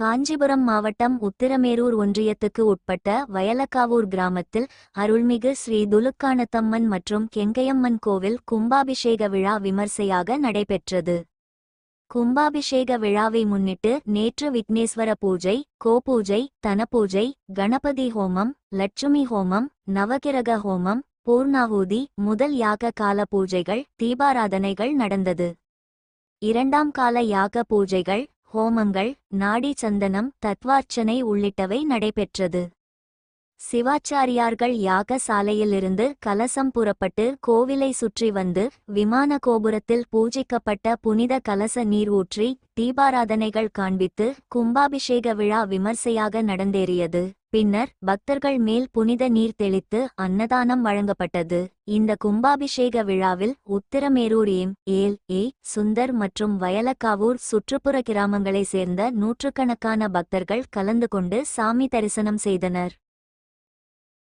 காஞ்சிபுரம் மாவட்டம் உத்திரமேரூர் ஒன்றியத்துக்கு உட்பட்ட வயலக்காவூர் கிராமத்தில் அருள்மிகு ஸ்ரீ துலுக்கானத்தம்மன் மற்றும் கெங்கையம்மன் கோவில் கும்பாபிஷேக விழா விமர்சையாக நடைபெற்றது. கும்பாபிஷேக விழாவை முன்னிட்டு நேற்று விக்னேஸ்வர பூஜை, கோபூஜை, தனபூஜை, கணபதி ஹோமம், லட்சுமி ஹோமம், நவகிரக ஹோமம், பூர்ணாஹூதி முதல் யாக கால பூஜைகள், தீபாராதனைகள் நடந்தது. இரண்டாம் கால யாக பூஜைகள், ஹோமங்கள், நாடி சந்தனம், தத்வார்ச்சனை உள்ளிட்டவை நடைபெற்றது. சிவாச்சாரியார்கள் யாக சாலையிலிருந்து கலசம் புறப்பட்டு கோவிலை சுற்றி வந்து விமான கோபுரத்தில் பூஜிக்கப்பட்ட புனித கலச நீர் ஊற்றி தீபாராதனைகள் காண்பித்து கும்பாபிஷேக விழா விமர்சையாக நடந்தேறியது. பின்னர் பக்தர்கள் மேல் புனித நீர் தெளித்து அன்னதானம் வழங்கப்பட்டது. இந்த கும்பாபிஷேக விழாவில் உத்திரமேரூர் எம்.எல்.ஏ. சுந்தர் மற்றும் வயலக்காவூர் சுற்றுப்புற கிராமங்களைச் சேர்ந்த நூற்றுக்கணக்கான பக்தர்கள் கலந்து கொண்டு சாமி தரிசனம் செய்தனர்.